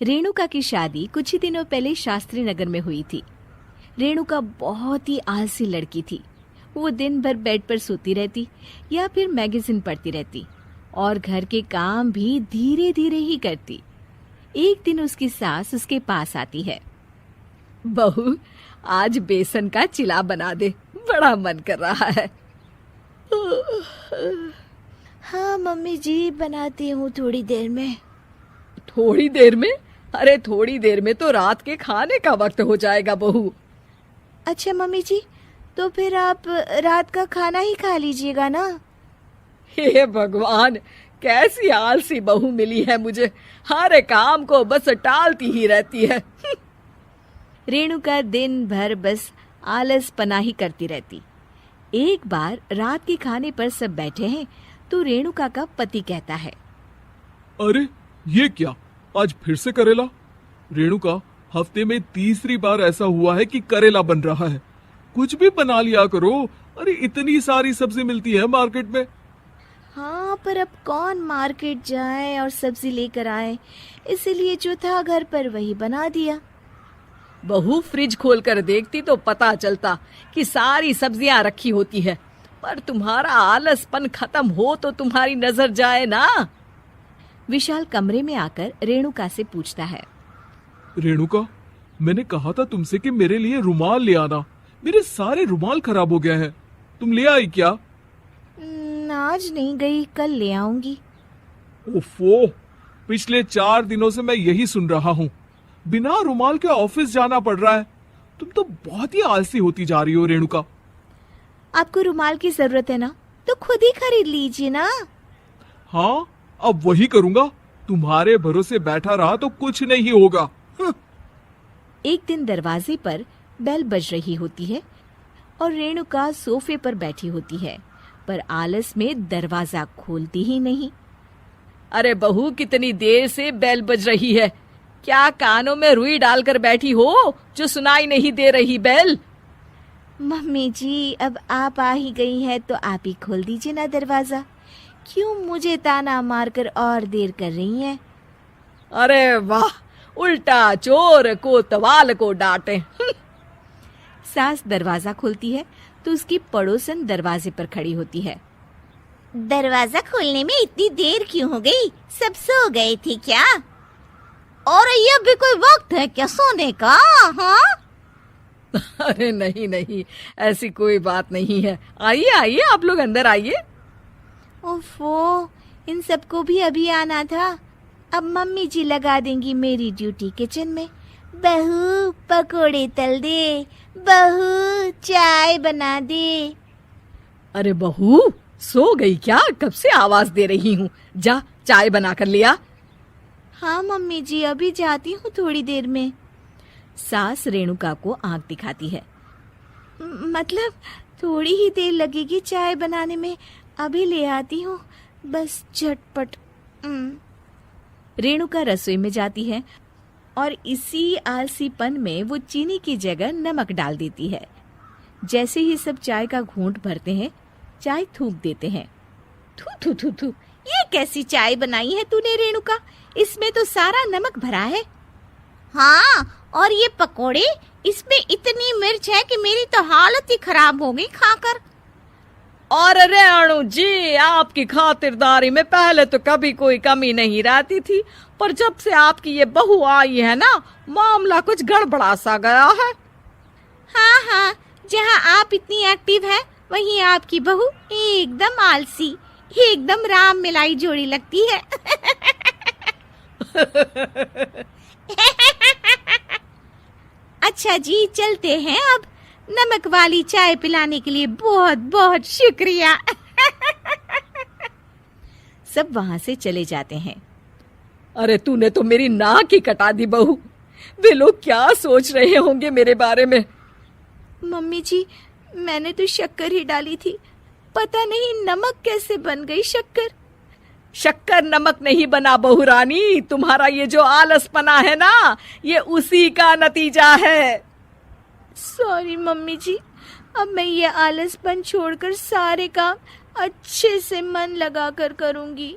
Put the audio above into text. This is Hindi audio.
रेणुका की शादी कुछ ही दिनों पहले शास्त्री नगर में हुई थी। रेणुका बहुत ही आलसी लड़की थी। वो दिन भर बेड पर सोती रहती या फिर मैगजीन पढ़ती रहती और घर के काम भी धीरे धीरे ही करती। एक दिन उसकी सास उसके पास आती है। बहू, आज बेसन का चिला बना दे, बड़ा मन कर रहा है। हाँ मम्मी जी, बनाती हूँ थोड़ी देर में। थोड़ी देर में? अरे थोड़ी देर में तो रात के खाने का वक्त हो जाएगा बहू। अच्छा मम्मी जी, तो फिर आप रात का खाना ही खा लीजिएगा ना। हे भगवान, कैसी आलसी बहू मिली है मुझे, हर काम को बस टालती ही रहती है। रेणुका दिन भर बस आलस पना ही करती रहती। एक बार रात के खाने पर सब बैठे हैं तो रेणुका का पति कहता है, अरे ये क्या, आज फिर से करेला? रेणुका, हफ्ते में तीसरी बार ऐसा हुआ है कि करेला बन रहा है। कुछ भी बना लिया करो। अरे इतनी सारी सब्जी मिलती है मार्केट में। हाँ, पर अब कौन मार्केट जाए और सब्जी लेकर आए, इसीलिए जो था घर पर वही बना दिया। बहू, फ्रिज खोल कर देखती तो पता चलता कि सारी सब्जियां रखी होती है, पर तुम्हारा आलसपन खत्म हो तो तुम्हारी नजर जाए ना। विशाल कमरे में आकर रेणुका से पूछता है, रेणुका, मैंने कहा था तुमसे कि मेरे लिए रुमाल ले आना। मेरे सारे रुमाल खराब हो गए हैं। तुम ले आई क्या? आज नहीं गई, कल ले आऊंगी। ओफो, पिछले 4 दिनों से मैं यही सुन रहा हूँ। बिना रुमाल के ऑफिस जाना पड़ रहा है। तुम तो बहुत ही आलसी होती जा रही हो रेणुका। आपको रुमाल की जरूरत है ना, तो खुद ही खरीद लीजिए ना। हाँ, अब वही करूंगा। तुम्हारे भरोसे बैठा रहा तो कुछ नहीं होगा। एक दिन दरवाजे पर बेल बज रही होती है और रेणुका सोफे पर बैठी होती है, पर आलस में दरवाजा खोलती ही नहीं। अरे बहू, कितनी देर से बेल बज रही है? क्या कानों में रुई डालकर बैठी हो जो सुनाई नहीं दे रही बेल? मम्मी जी, अब आप आ ही गई हैं तो आप ही खोल दीजिए ना दरवाजा। क्यों मुझे ताना मारकर और देर कर रही हैं? अरे वाह, उल्टा चोर कोतवाल को डांटे। सास दरवाजा खोलती है तो उसकी पड़ोसन दरवाजे पर खड़ी होती है। दरवाजा खोलने में इतनी देर क्यों हो गई? सब सो गए थे क्या? और ये भी कोई वक्त है क्या सोने का? हाँ? अरे नहीं नहीं, ऐसी कोई बात नहीं है। आइए आइए, आप लोग अंदर आइए। ओफो, इन सबको भी अभी आना था। अब मम्मी जी लगा देंगी मेरी ड्यूटी किचन में। बहू, पकोड़े तल दे। बहू, चाय बना दे। अरे बहू, सो गई क्या? कब से आवाज दे रही हूँ। जा, चाय बना कर लिया। हाँ मम्मी जी, अभी जाती हूँ थोड़ी देर में। सास रेणुका को आंख दिखाती है। मतलब थोड़ी ही देर लगेगी चाय बनाने में, अभी ले आती हूँ, बस झटपट। रेणुका रसोई में जाती है और इसी आलसीपन में वो चीनी की जगह नमक डाल देती है। जैसे ही सब चाय का घूंट भरते हैं, चाय थूक देते हैं। थू थू थू थू, ये कैसी चाय बनाई है तूने रेणुका? इसमें तो सारा नमक भरा है। हाँ, और ये पकोड़े, इसमें इतनी मिर्च है कि मेरी तो हालत ही खराब हो गई खाकर। और रेणु जी, आपकी खातिरदारी में पहले तो कभी कोई कमी नहीं रहती थी, पर जब से आपकी ये बहू आई है ना, मामला कुछ गड़बड़ा सा गया है। हाँ हाँ, जहाँ आप इतनी एक्टिव है, वहीं आपकी बहू एकदम आलसी, एकदम राम मिलाई जोड़ी लगती है। अच्छा जी, चलते हैं अब। नमक वाली चाय पिलाने के लिए बहुत बहुत शुक्रिया। सब वहां से चले जाते हैं। अरे तूने तो मेरी नाक ही कटा दी बहू। वे लोग क्या सोच रहे होंगे मेरे बारे में? मम्मी जी, मैंने तो शक्कर ही डाली थी, पता नहीं नमक कैसे बन गई शक्कर। शक्कर नमक नहीं बना बहू रानी, तुम्हारा ये जो आलसपना है ना, ये उसी का नतीजा है। सॉरी मम्मी जी, अब मैं ये आलसपन छोड़कर सारे काम अच्छे से मन लगाकर करूंगी।